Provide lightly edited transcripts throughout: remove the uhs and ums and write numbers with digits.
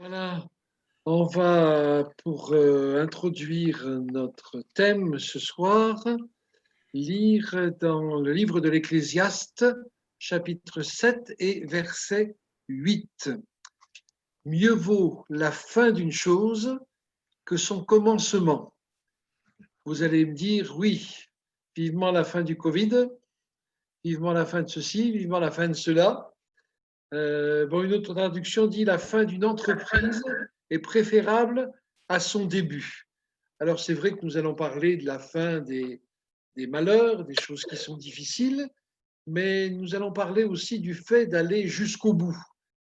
Voilà, on va, pour introduire notre thème ce soir, lire dans le livre de l'Ecclésiaste, chapitre 7 et verset 8. Mieux vaut la fin d'une chose que son commencement. Vous allez me dire, oui, vivement la fin du Covid, vivement la fin de ceci, vivement la fin de cela. Une autre traduction dit la fin d'une entreprise est préférable à son début. Alors c'est vrai que nous allons parler de la fin des malheurs, des choses qui sont difficiles, mais nous allons parler aussi du fait d'aller jusqu'au bout.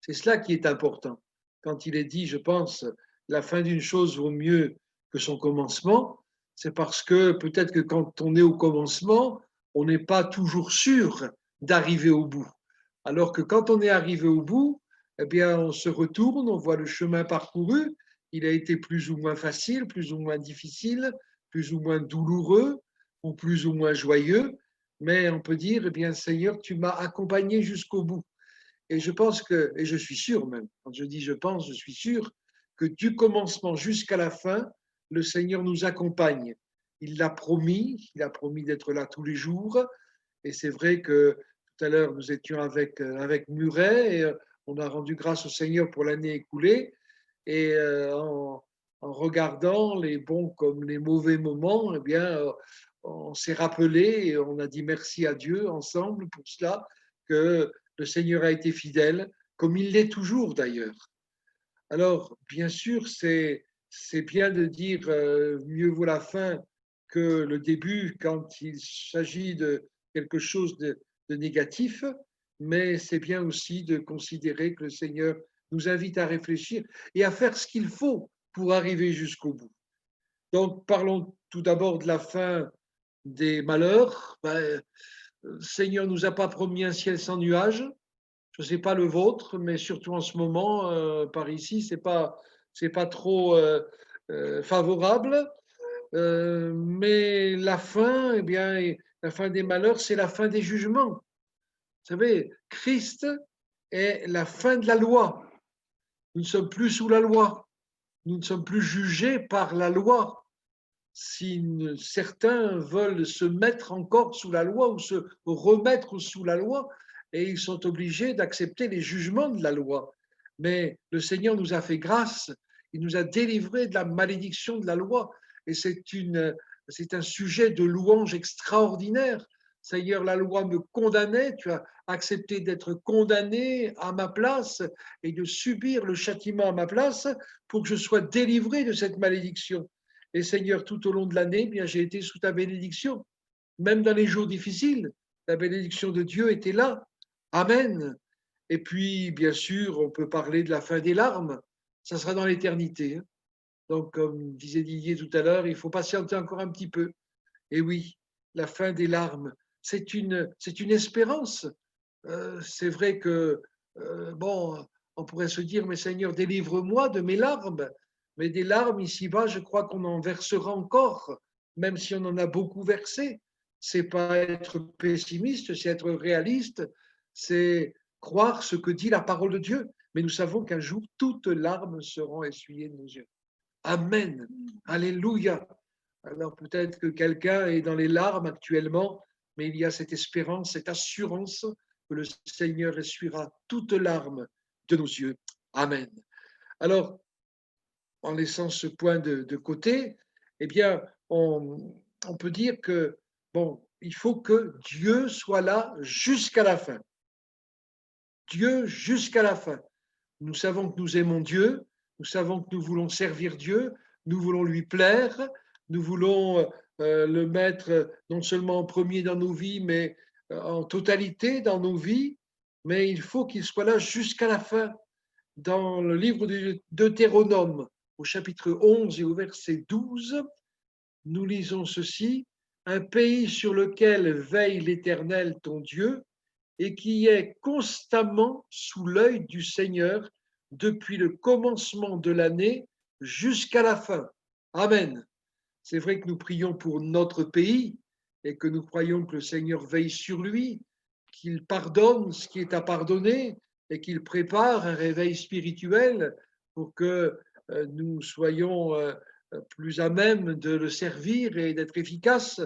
C'est cela qui est important. Quand il est dit, je pense, la fin d'une chose vaut mieux que son commencement, c'est parce que peut-être que quand on est au commencement, on n'est pas toujours sûr d'arriver au bout. Alors que quand on est arrivé au bout, eh bien, on se retourne, on voit le chemin parcouru, il a été plus ou moins facile, plus ou moins difficile, plus ou moins douloureux ou plus ou moins joyeux, mais on peut dire, eh bien, Seigneur, tu m'as accompagné jusqu'au bout. Et je pense que, et je suis sûr même, quand je dis je pense, je suis sûr que du commencement jusqu'à la fin, le Seigneur nous accompagne. Il il a promis d'être là tous les jours. Et c'est vrai que tout à l'heure, nous étions avec Muret et on a rendu grâce au Seigneur pour l'année écoulée. Et en regardant les bons comme les mauvais moments, eh bien, on s'est rappelé et on a dit merci à Dieu ensemble pour cela, que le Seigneur a été fidèle, comme il l'est toujours d'ailleurs. Alors, bien sûr, c'est bien de dire mieux vaut la fin que le début quand il s'agit de quelque chose de négatif, mais c'est bien aussi de considérer que le Seigneur nous invite à réfléchir et à faire ce qu'il faut pour arriver jusqu'au bout. Donc, parlons tout d'abord de la fin des malheurs. Le Seigneur ne nous a pas promis un ciel sans nuages. Je ne sais pas le vôtre, mais surtout en ce moment, par ici, c'est pas trop favorable. Mais la fin, eh bien, la fin des malheurs, c'est la fin des jugements. Vous savez, Christ est la fin de la loi. Nous ne sommes plus sous la loi. Nous ne sommes plus jugés par la loi. Si certains veulent se mettre encore sous la loi ou se remettre sous la loi, et ils sont obligés d'accepter les jugements de la loi. Mais le Seigneur nous a fait grâce, il nous a délivrés de la malédiction de la loi, et c'est un sujet de louange extraordinaire. Seigneur, la loi me condamnait, tu as accepté d'être condamné à ma place et de subir le châtiment à ma place pour que je sois délivré de cette malédiction. Et Seigneur, tout au long de l'année, bien, j'ai été sous ta bénédiction. Même dans les jours difficiles, la bénédiction de Dieu était là. Amen. Et puis, bien sûr, on peut parler de la fin des larmes. Ça sera dans l'éternité. Donc, comme disait Didier tout à l'heure, il faut patienter encore un petit peu. Et oui, la fin des larmes, c'est une espérance. C'est vrai que, bon, on pourrait se dire, mais Seigneur, délivre-moi de mes larmes. Mais des larmes ici-bas, je crois qu'on en versera encore, même si on en a beaucoup versé. C'est pas être pessimiste, c'est être réaliste, c'est croire ce que dit la parole de Dieu. Mais nous savons qu'un jour, toutes larmes seront essuyées de nos yeux. Amen. Alléluia. Alors peut-être que quelqu'un est dans les larmes actuellement, mais il y a cette espérance, cette assurance que le Seigneur essuiera toute larme de nos yeux. Amen. Alors, en laissant ce point de côté, eh bien, on peut dire que, bon, il faut que Dieu soit là jusqu'à la fin. Dieu jusqu'à la fin. Nous savons que nous aimons Dieu, nous savons que nous voulons servir Dieu, nous voulons lui plaire, nous voulons le mettre non seulement en premier dans nos vies, mais en totalité dans nos vies, mais il faut qu'il soit là jusqu'à la fin. Dans le livre de Deutéronome, au chapitre 11 et au verset 12, nous lisons ceci, un pays sur lequel veille l'Éternel ton Dieu, et qui est constamment sous l'œil du Seigneur depuis le commencement de l'année jusqu'à la fin. Amen. C'est vrai que nous prions pour notre pays et que nous croyons que le Seigneur veille sur lui, qu'il pardonne ce qui est à pardonner et qu'il prépare un réveil spirituel pour que nous soyons plus à même de le servir et d'être efficaces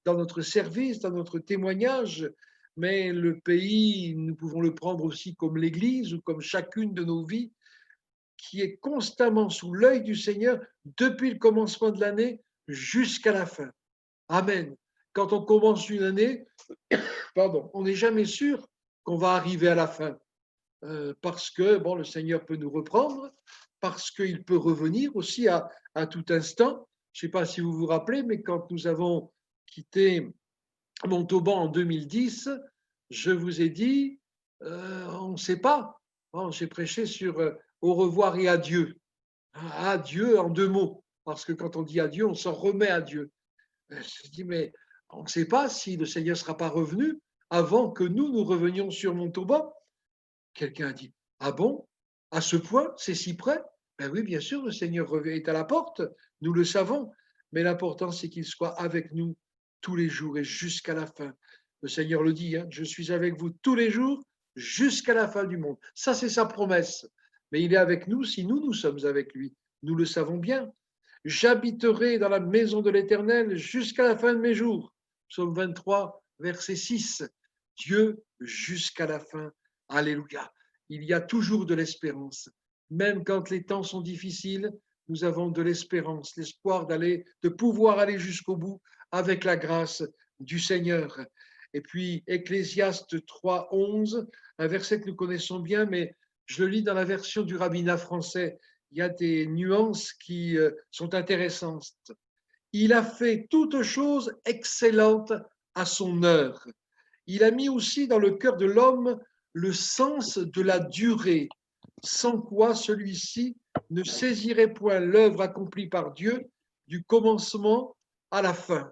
dans notre service, dans notre témoignage. Mais le pays, nous pouvons le prendre aussi comme l'Église ou comme chacune de nos vies, qui est constamment sous l'œil du Seigneur depuis le commencement de l'année jusqu'à la fin. Amen. Quand on commence une année, pardon, on n'est jamais sûr qu'on va arriver à la fin. Parce que bon, le Seigneur peut nous reprendre, parce qu'il peut revenir aussi à tout instant. Je ne sais pas si vous vous rappelez, mais quand nous avons quitté Montauban en 2010, je vous ai dit, on ne sait pas. Bon, j'ai prêché sur au revoir et adieu. Adieu en deux mots, parce que quand on dit adieu, on s'en remet à Dieu. Je dis, mais on ne sait pas si le Seigneur ne sera pas revenu avant que nous revenions sur Montauban. Quelqu'un a dit, ah bon? À ce point? C'est si près? Ben oui, bien sûr, le Seigneur est à la porte, nous le savons, mais l'important, c'est qu'il soit avec nous tous les jours et jusqu'à la fin. Le Seigneur le dit, hein, je suis avec vous tous les jours jusqu'à la fin du monde. Ça, c'est sa promesse. Mais il est avec nous si nous sommes avec lui. Nous le savons bien. J'habiterai dans la maison de l'Éternel jusqu'à la fin de mes jours. Psaume 23, verset 6. Dieu jusqu'à la fin. Alléluia. Il y a toujours de l'espérance. Même quand les temps sont difficiles, nous avons de l'espérance, l'espoir de pouvoir aller jusqu'au bout avec la grâce du Seigneur. Et puis, Ecclésiaste 3, 11, un verset que nous connaissons bien, mais je le lis dans la version du rabbinat français. Il y a des nuances qui sont intéressantes. Il a fait toutes choses excellentes à son heure. Il a mis aussi dans le cœur de l'homme le sens de la durée, sans quoi celui-ci ne saisirait point l'œuvre accomplie par Dieu du commencement à la fin.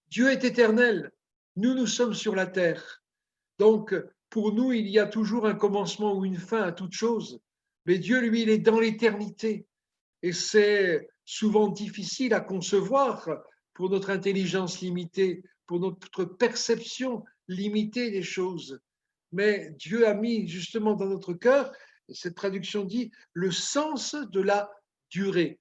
Dieu est éternel, nous sommes sur la terre. Donc, pour nous, il y a toujours un commencement ou une fin à toute chose. Mais Dieu, lui, il est dans l'éternité. Et c'est souvent difficile à concevoir pour notre intelligence limitée, pour notre perception limitée des choses. Mais Dieu a mis justement dans notre cœur, et cette traduction dit, le sens de la durée.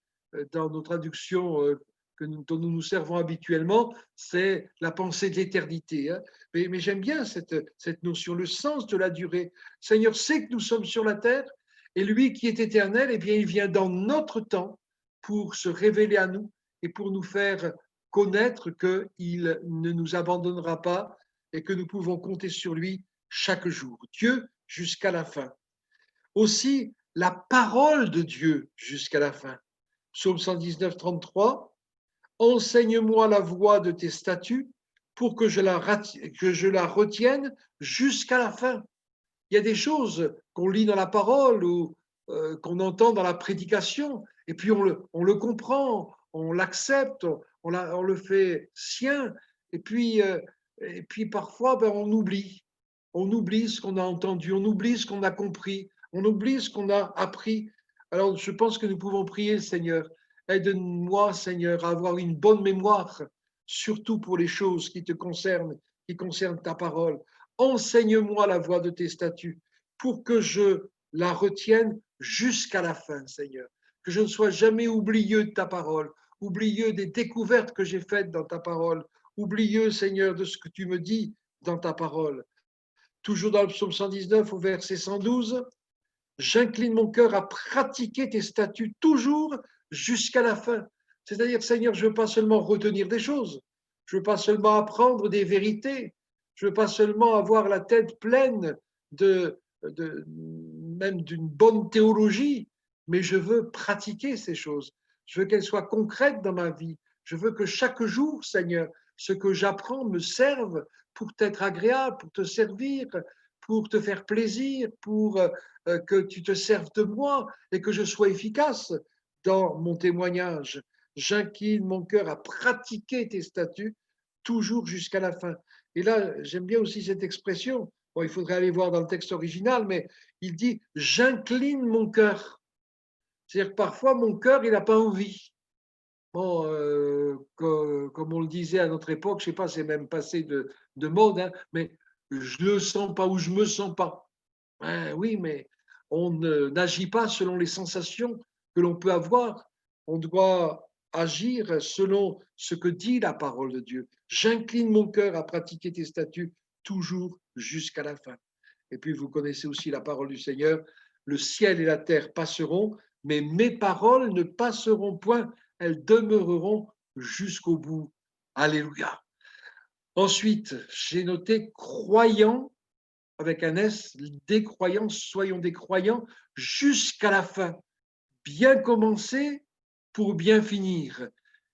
Dans nos traductions dont nous nous servons habituellement, c'est la pensée de l'éternité. Hein. Mais j'aime bien cette notion, le sens de la durée. Le Seigneur sait que nous sommes sur la terre, et lui qui est éternel, eh bien, il vient dans notre temps pour se révéler à nous et pour nous faire connaître qu'il ne nous abandonnera pas et que nous pouvons compter sur lui chaque jour. Dieu jusqu'à la fin. Aussi, la parole de Dieu jusqu'à la fin. Psaume 119, 33. Enseigne-moi la voie de tes statuts pour que je la retienne jusqu'à la fin. Il y a des choses qu'on lit dans la parole ou qu'on entend dans la prédication, et puis on le comprend, on l'accepte, on le fait sien, et puis parfois on oublie. On oublie ce qu'on a entendu, on oublie ce qu'on a compris, on oublie ce qu'on a appris. Alors je pense que nous pouvons prier, Seigneur, aide-moi, Seigneur, à avoir une bonne mémoire, surtout pour les choses qui te concernent, qui concernent ta parole. Enseigne-moi la voie de tes statuts pour que je la retienne jusqu'à la fin, Seigneur. Que je ne sois jamais oublieux de ta parole, oublieux des découvertes que j'ai faites dans ta parole, oublieux, Seigneur, de ce que tu me dis dans ta parole. Toujours dans le psaume 119 au verset 112, j'incline mon cœur à pratiquer tes statuts toujours jusqu'à la fin. C'est-à-dire, Seigneur, je ne veux pas seulement retenir des choses, je ne veux pas seulement apprendre des vérités, je ne veux pas seulement avoir la tête pleine même d'une bonne théologie, mais je veux pratiquer ces choses. Je veux qu'elles soient concrètes dans ma vie. Je veux que chaque jour, Seigneur, ce que j'apprends me serve pour t'être agréable, pour te servir, pour te faire plaisir, pour que tu te serves de moi et que je sois efficace dans mon témoignage. J'incline mon cœur à pratiquer tes statuts toujours jusqu'à la fin. Et là, j'aime bien aussi cette expression. Bon, il faudrait aller voir dans le texte original, mais il dit j'incline mon cœur. C'est-à-dire que parfois, mon cœur, il n'a pas envie. Bon, comme on le disait à notre époque, je ne sais pas, c'est même passé de mode, hein, mais je ne le sens pas ou je ne me sens pas. Oui, mais on n'agit pas selon les sensations que l'on peut avoir. On doit agir selon ce que dit la parole de Dieu. J'incline mon cœur à pratiquer tes statuts toujours jusqu'à la fin. Et puis vous connaissez aussi la parole du Seigneur, le ciel et la terre passeront, mais mes paroles ne passeront point, elles demeureront jusqu'au bout. Alléluia. Ensuite, j'ai noté croyants avec un S, des croyants, soyons des croyants jusqu'à la fin. Bien commencer pour bien finir.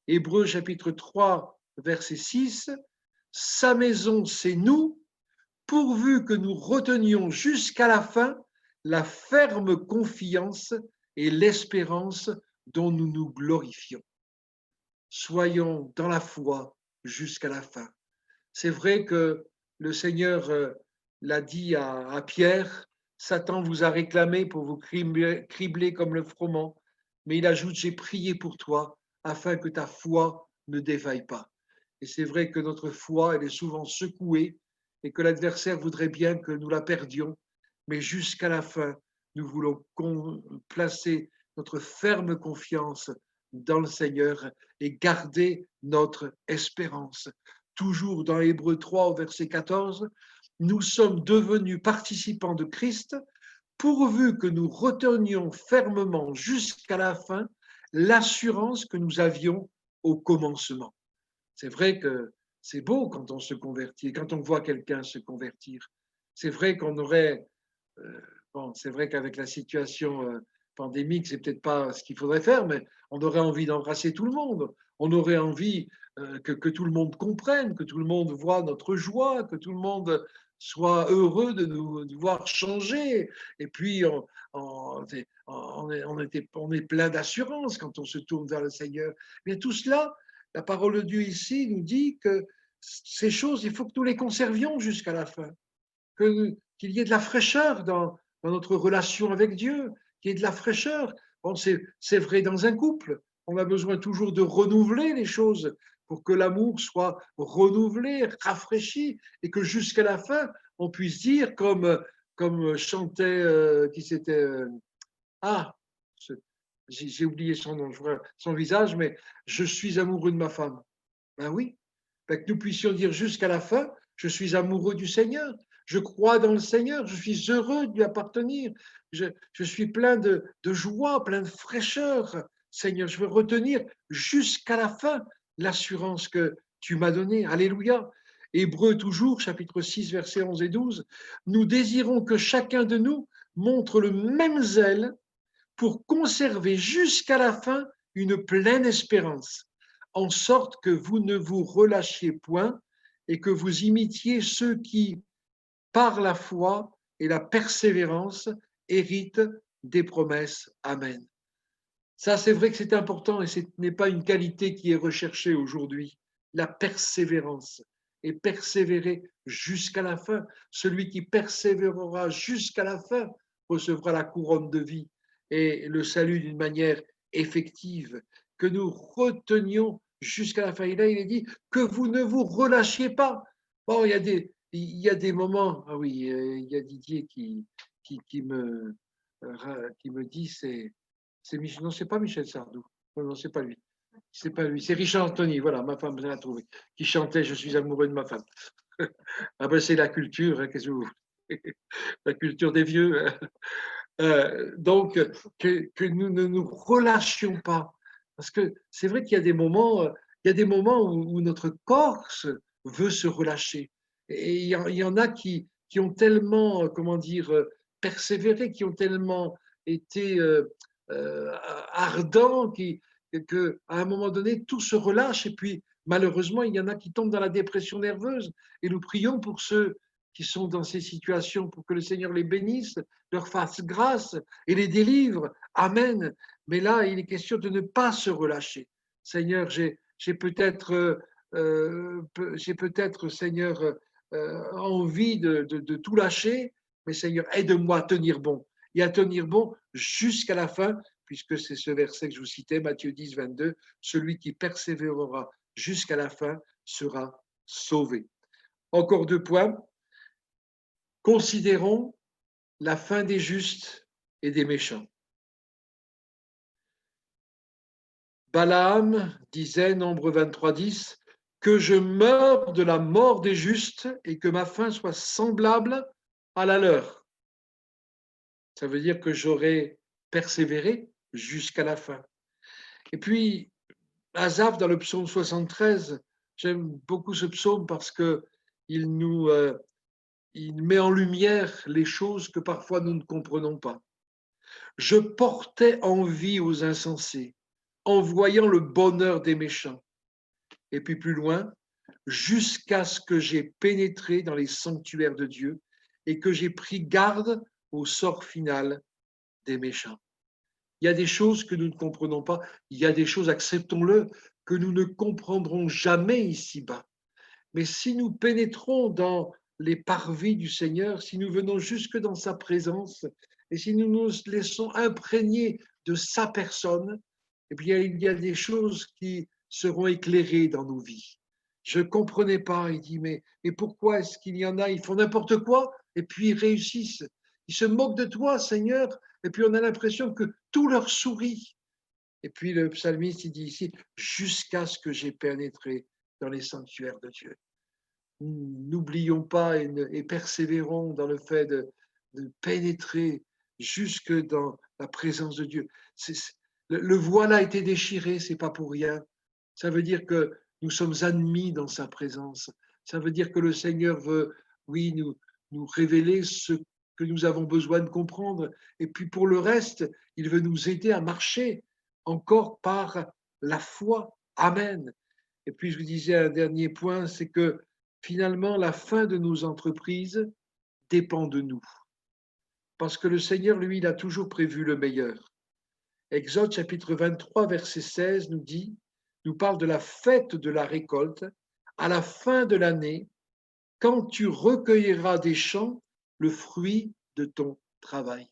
Hébreux chapitre 3, verset 6. Sa maison, c'est nous, pourvu que nous retenions jusqu'à la fin la ferme confiance et l'espérance dont nous nous glorifions. Soyons dans la foi jusqu'à la fin. C'est vrai que le Seigneur l'a dit à Pierre, Satan vous a réclamé pour vous cribler comme le froment, mais il ajoute, j'ai prié pour toi afin que ta foi ne défaille pas. Et c'est vrai que notre foi, elle est souvent secouée et que l'adversaire voudrait bien que nous la perdions, mais jusqu'à la fin, nous voulons placer notre ferme confiance dans le Seigneur et garder notre espérance. Toujours dans Hébreux 3 au verset 14, nous sommes devenus participants de Christ pourvu que nous retenions fermement jusqu'à la fin l'assurance que nous avions au commencement. C'est vrai que c'est beau quand on se convertit, quand on voit quelqu'un se convertir. C'est vrai qu'on aurait, bon, c'est vrai qu'avec la situation pandémique, c'est peut-être pas ce qu'il faudrait faire, mais on aurait envie d'embrasser tout le monde. On aurait envie que tout le monde comprenne, que tout le monde voit notre joie, que tout le monde soit heureux de nous de voir changer. Et puis, on est plein d'assurance quand on se tourne vers le Seigneur. Mais tout cela, la parole de Dieu ici nous dit que ces choses, il faut que nous les conservions jusqu'à la fin, qu'il y ait de la fraîcheur dans notre relation avec Dieu, qu'il y ait de la fraîcheur. Bon, c'est vrai dans un couple. On a besoin toujours de renouveler les choses pour que l'amour soit renouvelé, rafraîchi, et que jusqu'à la fin, on puisse dire, comme chantait, qui c'était, ah, j'ai oublié son nom, je vois son visage, mais je suis amoureux de ma femme. Ben oui, que nous puissions dire jusqu'à la fin, je suis amoureux du Seigneur, je crois dans le Seigneur, je suis heureux de lui appartenir, je suis plein de joie, plein de fraîcheur. Seigneur, je veux retenir jusqu'à la fin l'assurance que tu m'as donnée. Alléluia. Hébreux toujours, chapitre 6, versets 11 et 12. Nous désirons que chacun de nous montre le même zèle pour conserver jusqu'à la fin une pleine espérance, en sorte que vous ne vous relâchiez point et que vous imitiez ceux qui, par la foi et la persévérance, héritent des promesses. Amen. Ça, c'est vrai que c'est important et ce n'est pas une qualité qui est recherchée aujourd'hui. La persévérance et persévérer jusqu'à la fin. Celui qui persévérera jusqu'à la fin recevra la couronne de vie et le salut d'une manière effective. Que nous retenions jusqu'à la fin. Et là, il est dit que vous ne vous relâchiez pas. Bon, il y a des moments. Ah oui, il y a Didier qui me dit c'est Michel, non, c'est pas Michel Sardou. Non, non, c'est pas lui. C'est pas lui. C'est Richard Anthony, voilà, ma femme l'a trouvé, qui chantait Je suis amoureux de ma femme. Ah ben c'est la culture, hein, qu'est-ce que vous... la culture des vieux. Hein. Donc, que nous ne nous relâchions pas. Parce que c'est vrai qu'il y a des moments, où notre corps veut se relâcher. Et il y en a qui ont tellement, comment dire, persévéré, qui ont tellement été ardents, qu'à un moment donné, tout se relâche. Et puis, malheureusement, il y en a qui tombent dans la dépression nerveuse. Et nous prions pour ceux qui sont dans ces situations, pour que le Seigneur les bénisse, leur fasse grâce et les délivre. Amen. Mais là, il est question de ne pas se relâcher. Seigneur, j'ai peut-être, Seigneur, envie de tout lâcher, mais Seigneur, aide-moi à tenir bon. Et à tenir bon jusqu'à la fin, puisque c'est ce verset que je vous citais, Matthieu 10, 22, celui qui persévérera jusqu'à la fin sera sauvé. Encore 2 points. Considérons la fin des justes et des méchants. Balaam disait, Nombre 23, 10, que je meure de la mort des justes et que ma fin soit semblable à la leur. Ça veut dire que j'aurai persévéré jusqu'à la fin. Et puis, Asaph, dans le psaume 73, j'aime beaucoup ce psaume parce qu'il il met en lumière les choses que parfois nous ne comprenons pas. Je portais envie aux insensés en voyant le bonheur des méchants. Et puis plus loin, jusqu'à ce que j'ai pénétré dans les sanctuaires de Dieu et que j'ai pris garde au sort final des méchants. Il y a des choses que nous ne comprenons pas, il y a des choses, acceptons-le, que nous ne comprendrons jamais ici-bas. Mais si nous pénétrons dans les parvis du Seigneur, si nous venons jusque dans sa présence, et si nous nous laissons imprégner de sa personne, eh bien, il y a des choses qui seront éclairées dans nos vies. Je ne comprenais pas, il dit, mais et pourquoi est-ce qu'il y en a, ils font n'importe quoi, et puis ils réussissent. Ils se moquent de toi, Seigneur, et puis on a l'impression que tout leur sourit. Et puis le psalmiste, il dit ici, jusqu'à ce que j'ai pénétré dans les sanctuaires de Dieu. N'oublions pas et persévérons dans le fait de pénétrer jusque dans la présence de Dieu. Le voile a été déchiré, c'est pas pour rien. Ça veut dire que nous sommes admis dans sa présence. Ça veut dire que le Seigneur veut, oui, nous révéler ce que nous avons besoin de comprendre. Et puis pour le reste, il veut nous aider à marcher encore par la foi. Amen. Et puis je vous disais un dernier point, c'est que finalement, la fin de nos entreprises dépend de nous. Parce que le Seigneur, lui, il a toujours prévu le meilleur. Exode chapitre 23, verset 16 nous parle de la fête de la récolte à la fin de l'année, quand tu recueilleras des champs le fruit de ton travail.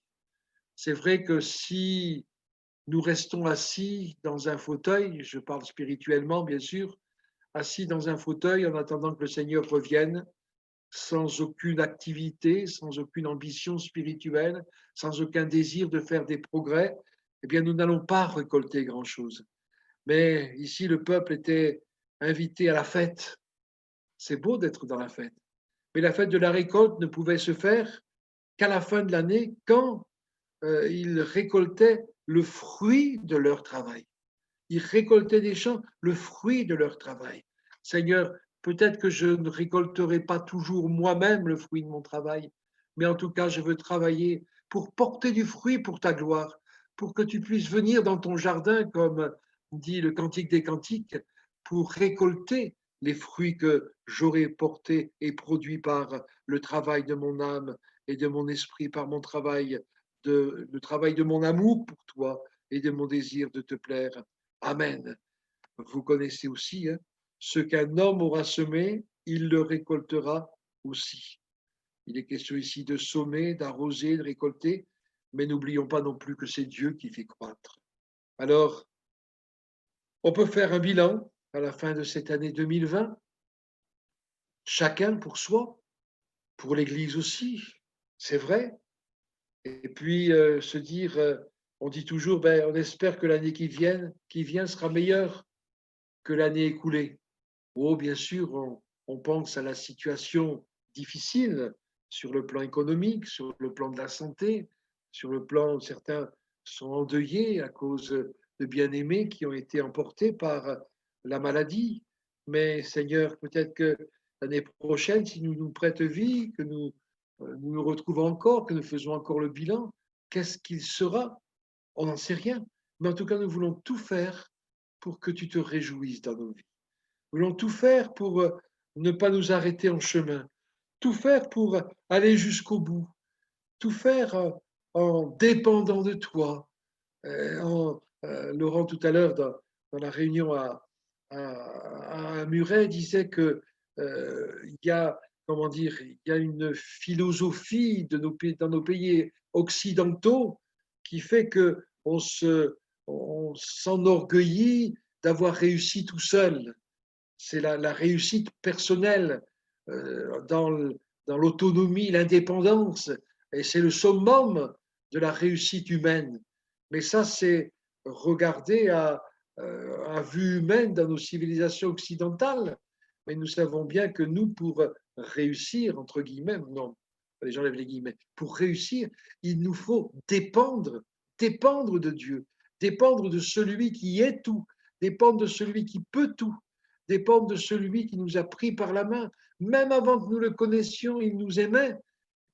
C'est vrai que si nous restons assis dans un fauteuil, je parle spirituellement bien sûr, assis dans un fauteuil en attendant que le Seigneur revienne, sans aucune activité, sans aucune ambition spirituelle, sans aucun désir de faire des progrès, eh bien, nous n'allons pas récolter grand-chose. Mais ici, le peuple était invité à la fête. C'est beau d'être dans la fête. Mais la fête de la récolte ne pouvait se faire qu'à la fin de l'année, quand ils récoltaient le fruit de leur travail. Ils récoltaient des champs, le fruit de leur travail. Seigneur, peut-être que je ne récolterai pas toujours moi-même le fruit de mon travail, mais en tout cas, je veux travailler pour porter du fruit pour ta gloire, pour que tu puisses venir dans ton jardin, comme dit le Cantique des Cantiques, pour récolter les fruits que j'aurai portés et produits par le travail de mon âme et de mon esprit, par mon travail, le travail de mon amour pour toi et de mon désir de te plaire. Amen. Vous connaissez aussi, hein, ce qu'un homme aura semé, il le récoltera aussi. Il est question ici de semer, d'arroser, de récolter, mais n'oublions pas non plus que c'est Dieu qui fait croître. Alors, on peut faire un bilan à la fin de cette année 2020, chacun pour soi, pour l'Église aussi, c'est vrai. Et puis se dire, on dit toujours, ben, on espère que l'année qui vient sera meilleure que l'année écoulée. Oh, bien sûr, on pense à la situation difficile sur le plan économique, sur le plan de la santé, sur le plan où certains sont endeuillés à cause de bien-aimés qui ont été emportés par la maladie. Mais Seigneur, peut-être que l'année prochaine, si nous nous prêtes vie, que nous retrouvons encore, que nous faisons encore le bilan, qu'est-ce qu'il sera? On n'en sait rien. Mais en tout cas, nous voulons tout faire pour que tu te réjouisses dans nos vies. Nous voulons tout faire pour ne pas nous arrêter en chemin, tout faire pour aller jusqu'au bout, tout faire en dépendant de toi. Laurent, tout à l'heure, dans la réunion à Muret, disait que il y a, comment dire, il y a une philosophie dans nos pays occidentaux qui fait que on s'enorgueillit d'avoir réussi tout seul. C'est la réussite personnelle dans l'autonomie, l'indépendance, et c'est le summum de la réussite humaine. Mais ça, c'est regarder à vue humaine dans nos civilisations occidentales. Mais nous savons bien que nous, pour réussir, entre guillemets, non, j'enlève les guillemets, pour réussir, il nous faut dépendre de Dieu, dépendre de celui qui est tout, dépendre de celui qui peut tout, dépendre de celui qui nous a pris par la main. Même avant que nous le connaissions, il nous aimait,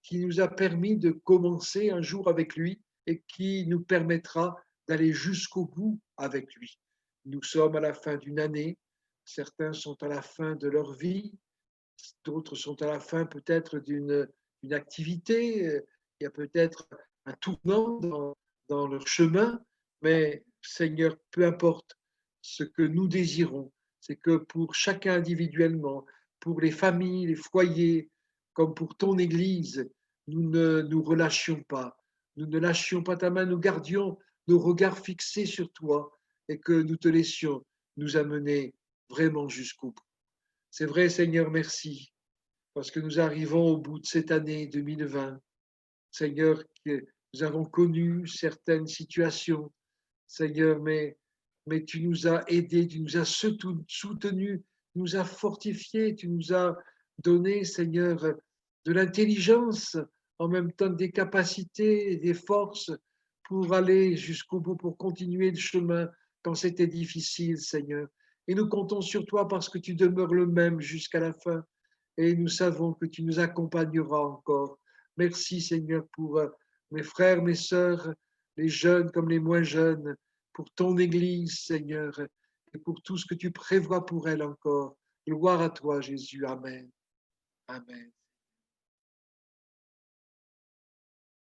qui nous a permis de commencer un jour avec lui et qui nous permettra d'aller jusqu'au bout avec lui. Nous sommes à la fin d'une année, certains sont à la fin de leur vie, d'autres sont à la fin peut-être d'une activité, il y a peut-être un tournant dans leur chemin, mais Seigneur, peu importe ce que nous désirons, c'est que pour chacun individuellement, pour les familles, les foyers, comme pour ton Église, nous ne nous relâchions pas, nous ne lâchions pas ta main, nous gardions nos regards fixés sur toi et que nous te laissions nous amener vraiment jusqu'au bout. C'est vrai, Seigneur, merci, parce que nous arrivons au bout de cette année 2020. Seigneur, que nous avons connu certaines situations, Seigneur, mais tu nous as aidés, tu nous as soutenus, tu nous as fortifiés, tu nous as donné, Seigneur, de l'intelligence, en même temps des capacités et des forces pour aller jusqu'au bout, pour continuer le chemin quand c'était difficile, Seigneur. Et nous comptons sur toi parce que tu demeures le même jusqu'à la fin. Et nous savons que tu nous accompagneras encore. Merci, Seigneur, pour mes frères, mes sœurs, les jeunes comme les moins jeunes, pour ton Église, Seigneur, et pour tout ce que tu prévois pour elle encore. Gloire à toi, Jésus. Amen. Amen.